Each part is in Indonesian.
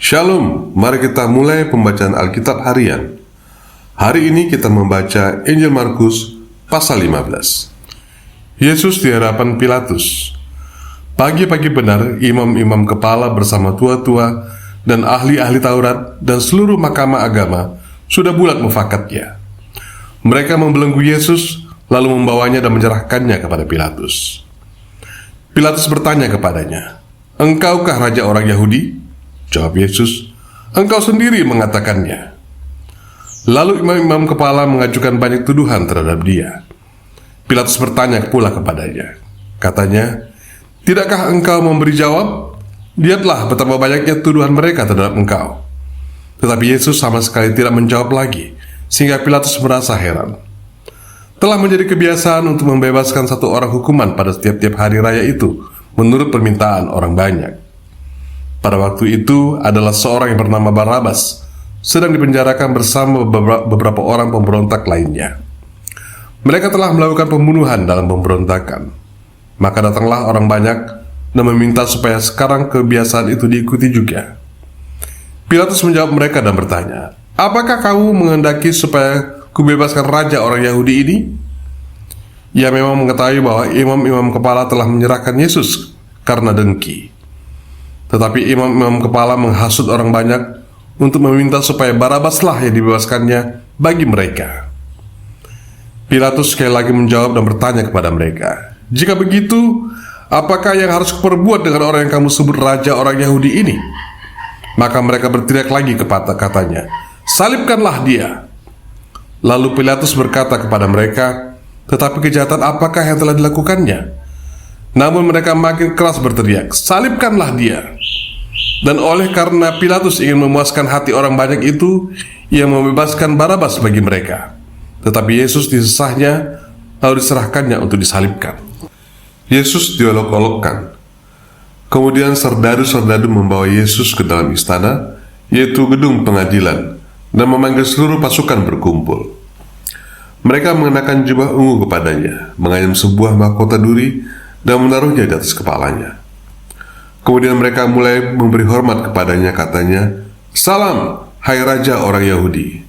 Shalom, mari kita mulai pembacaan Alkitab harian. Hari ini kita membaca Injil Markus pasal 15. Yesus di hadapan Pilatus. Pagi-pagi benar, imam-imam kepala bersama tua-tua dan ahli-ahli Taurat dan seluruh mahkamah agama sudah bulat mufakatnya. Mereka membelenggu Yesus, lalu membawanya dan menyerahkannya kepada Pilatus. Pilatus bertanya kepadanya, "Engkaukah raja orang Yahudi?" Jawab Yesus, "Engkau sendiri mengatakannya." Lalu imam-imam kepala mengajukan banyak tuduhan terhadap dia. Pilatus bertanya pula kepadanya, katanya, "Tidakkah engkau memberi jawab? Lihatlah betapa banyaknya tuduhan mereka terhadap engkau." Tetapi Yesus sama sekali tidak menjawab lagi, sehingga Pilatus merasa heran. Telah menjadi kebiasaan untuk membebaskan satu orang hukuman pada setiap hari raya itu, menurut permintaan orang banyak. Pada waktu itu adalah seorang yang bernama Barabas sedang dipenjarakan bersama beberapa orang pemberontak lainnya. Mereka telah melakukan pembunuhan dalam pemberontakan. Maka datanglah orang banyak dan meminta supaya sekarang kebiasaan itu diikuti juga. Pilatus menjawab mereka dan bertanya, "Apakah kamu menghendaki supaya kubebaskan raja orang Yahudi ini?" Ia memang mengetahui bahwa imam-imam kepala telah menyerahkan Yesus karena dengki. Tetapi imam-imam kepala menghasut orang banyak untuk meminta supaya Barabaslah yang dibebaskannya bagi mereka. Pilatus sekali lagi menjawab dan bertanya kepada mereka, "Jika begitu, apakah yang harus kuperbuat dengan orang yang kamu sebut raja orang Yahudi ini?" Maka mereka berteriak lagi katanya, "Salibkanlah dia!" Lalu Pilatus berkata kepada mereka, "Tetapi kejahatan apakah yang telah dilakukannya?" Namun mereka makin keras berteriak, "Salibkanlah dia!" Dan oleh karena Pilatus ingin memuaskan hati orang banyak itu, ia membebaskan Barabas bagi mereka. Tetapi Yesus disesahnya, lalu diserahkannya untuk disalibkan. Yesus diolok-olokkan. Kemudian serdadu-serdadu membawa Yesus ke dalam istana, yaitu gedung pengadilan, dan memanggil seluruh pasukan berkumpul. Mereka mengenakan jubah ungu kepadanya, menganyam sebuah mahkota duri, dan menaruhnya di atas kepalanya. Kemudian mereka mulai memberi hormat kepadanya, katanya, "Salam, hai Raja orang Yahudi."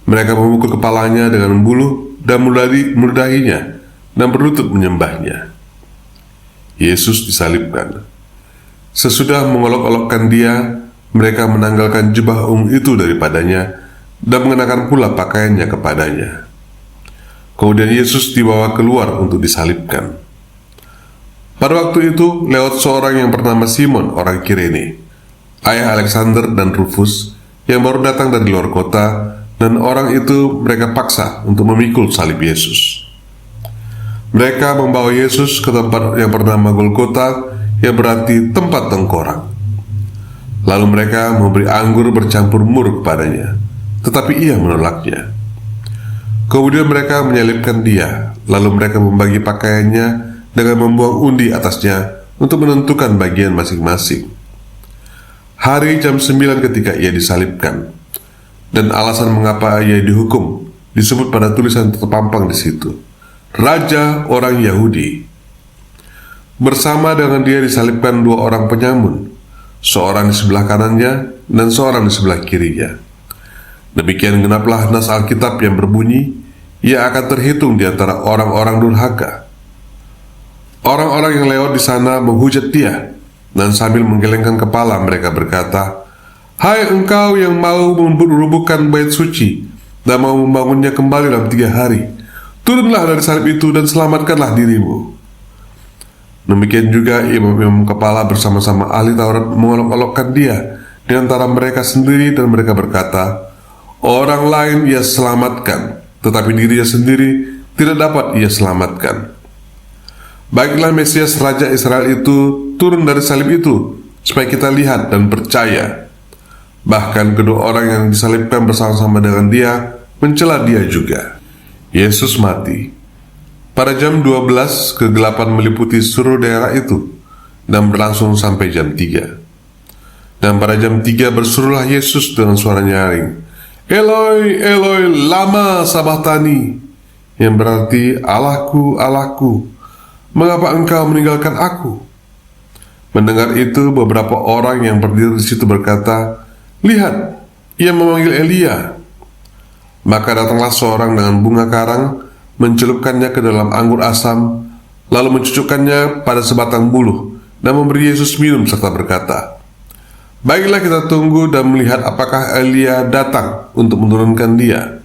Mereka memukul kepalanya dengan buluh dan meludahinya dan berlutut menyembahnya. Yesus disalibkan. Sesudah mengolok-olokkan dia, mereka menanggalkan jubah ungu itu daripadanya dan mengenakan pula pakaiannya kepadanya. Kemudian Yesus dibawa keluar untuk disalibkan. Pada waktu itu, lewat seorang yang bernama Simon, orang Kirene, ayah Alexander dan Rufus, yang baru datang dari luar kota, dan orang itu mereka paksa untuk memikul salib Yesus. Mereka membawa Yesus ke tempat yang bernama Golgota, yang berarti tempat tengkorak. Lalu mereka memberi anggur bercampur mur kepadanya, tetapi ia menolaknya. Kemudian mereka menyalibkan dia, lalu mereka membagi pakaiannya dengan membuang undi atasnya untuk menentukan bagian masing-masing. Hari jam 9 ketika ia disalibkan, dan alasan mengapa ia dihukum disebut pada tulisan terpampang di situ, Raja orang Yahudi. Bersama dengan dia disalibkan dua orang penyamun, seorang di sebelah kanannya dan seorang di sebelah kirinya. Demikian genaplah nas Alkitab yang berbunyi, ia akan terhitung di antara orang-orang durhaka. Orang-orang yang lewat di sana menghujat dia, dan sambil menggelengkan kepala mereka berkata, "Hai engkau yang mau merubuhkan bait suci dan mau membangunnya kembali dalam 3 hari, turunlah dari salib itu dan selamatkanlah dirimu." Demikian juga imam-imam kepala bersama-sama ahli Taurat mengolok-olokkan dia di antara mereka sendiri, dan mereka berkata, "Orang lain ia selamatkan, tetapi dirinya sendiri tidak dapat ia selamatkan. Baiklah Mesias Raja Israel itu turun dari salib itu, supaya kita lihat dan percaya." Bahkan kedua orang yang disalibkan bersama-sama dengan dia mencela dia juga. Yesus mati. Pada jam 12, kegelapan meliputi seluruh daerah itu dan berlangsung sampai jam 3. Dan pada jam 3 berserulah Yesus dengan suara nyaring, "Eloi, Eloi, lama sabachthani," yang berarti, "Allahku, Allahku, mengapa engkau meninggalkan aku?" Mendengar itu, beberapa orang yang berdiri di situ berkata, Lihat, ia memanggil Elia." Maka datanglah seorang dengan bunga karang, mencelupkannya ke dalam anggur asam, lalu mencucukkannya pada sebatang buluh, dan memberi Yesus minum serta berkata, "Baiklah, kita tunggu dan melihat apakah Elia datang untuk menurunkan dia."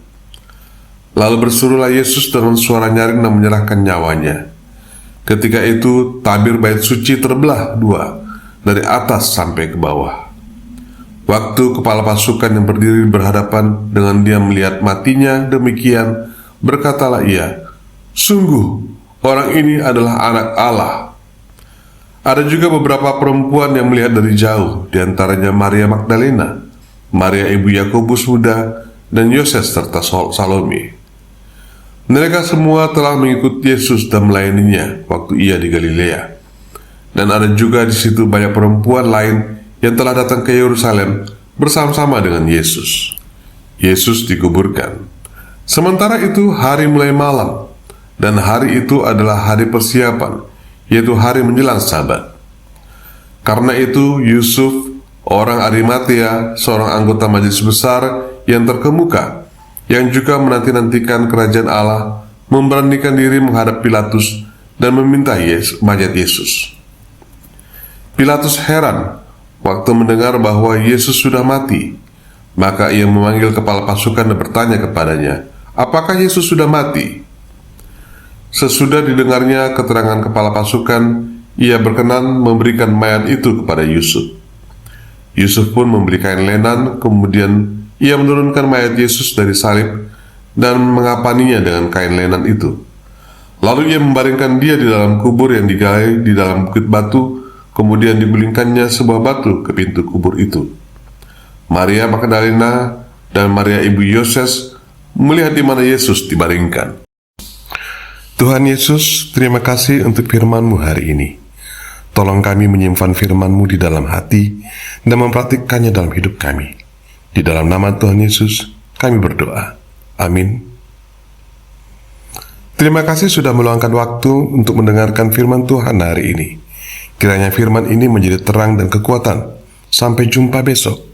Lalu berserulah Yesus dengan suara nyaring dan menyerahkan nyawanya. Ketika itu tabir bait suci terbelah dua, dari atas sampai ke bawah. Waktu kepala pasukan yang berdiri berhadapan dengan dia melihat matinya demikian, berkatalah ia, "Sungguh, orang ini adalah Anak Allah." Ada juga beberapa perempuan yang melihat dari jauh, di antaranya Maria Magdalena, Maria ibu Yakobus muda, dan Yoses serta Salome. Mereka semua telah mengikuti Yesus dan melayaninya waktu ia di Galilea. Dan ada juga di situ banyak perempuan lain yang telah datang ke Yerusalem bersama-sama dengan Yesus. Yesus dikuburkan. Sementara itu hari mulai malam, dan hari itu adalah hari persiapan, yaitu hari menjelang Sabat. Karena itu Yusuf, orang Arimatea, seorang anggota majelis besar yang terkemuka, yang juga menanti-nantikan kerajaan Allah, memberanikan diri menghadap Pilatus dan meminta mayat Yesus. Pilatus heran waktu mendengar bahwa Yesus sudah mati. Maka ia memanggil kepala pasukan dan bertanya kepadanya, "Apakah Yesus sudah mati?" Sesudah didengarnya keterangan kepala pasukan, ia berkenan memberikan mayat itu kepada Yusuf. Yusuf pun membeli kain lenan, kemudian ia menurunkan mayat Yesus dari salib dan mengapaninya dengan kain lenan itu. Lalu ia membaringkan dia di dalam kubur yang digali di dalam bukit batu, kemudian digulingkannya sebuah batu ke pintu kubur itu. Maria Magdalena dan Maria ibu Yoses melihat di mana Yesus dibaringkan. Tuhan Yesus, terima kasih untuk firman-Mu hari ini. Tolong kami menyimpan firman-Mu di dalam hati dan mempraktikkannya dalam hidup kami. Di dalam nama Tuhan Yesus, kami berdoa. Amin. Terima kasih sudah meluangkan waktu untuk mendengarkan firman Tuhan hari ini. Kiranya firman ini menjadi terang dan kekuatan. Sampai jumpa besok.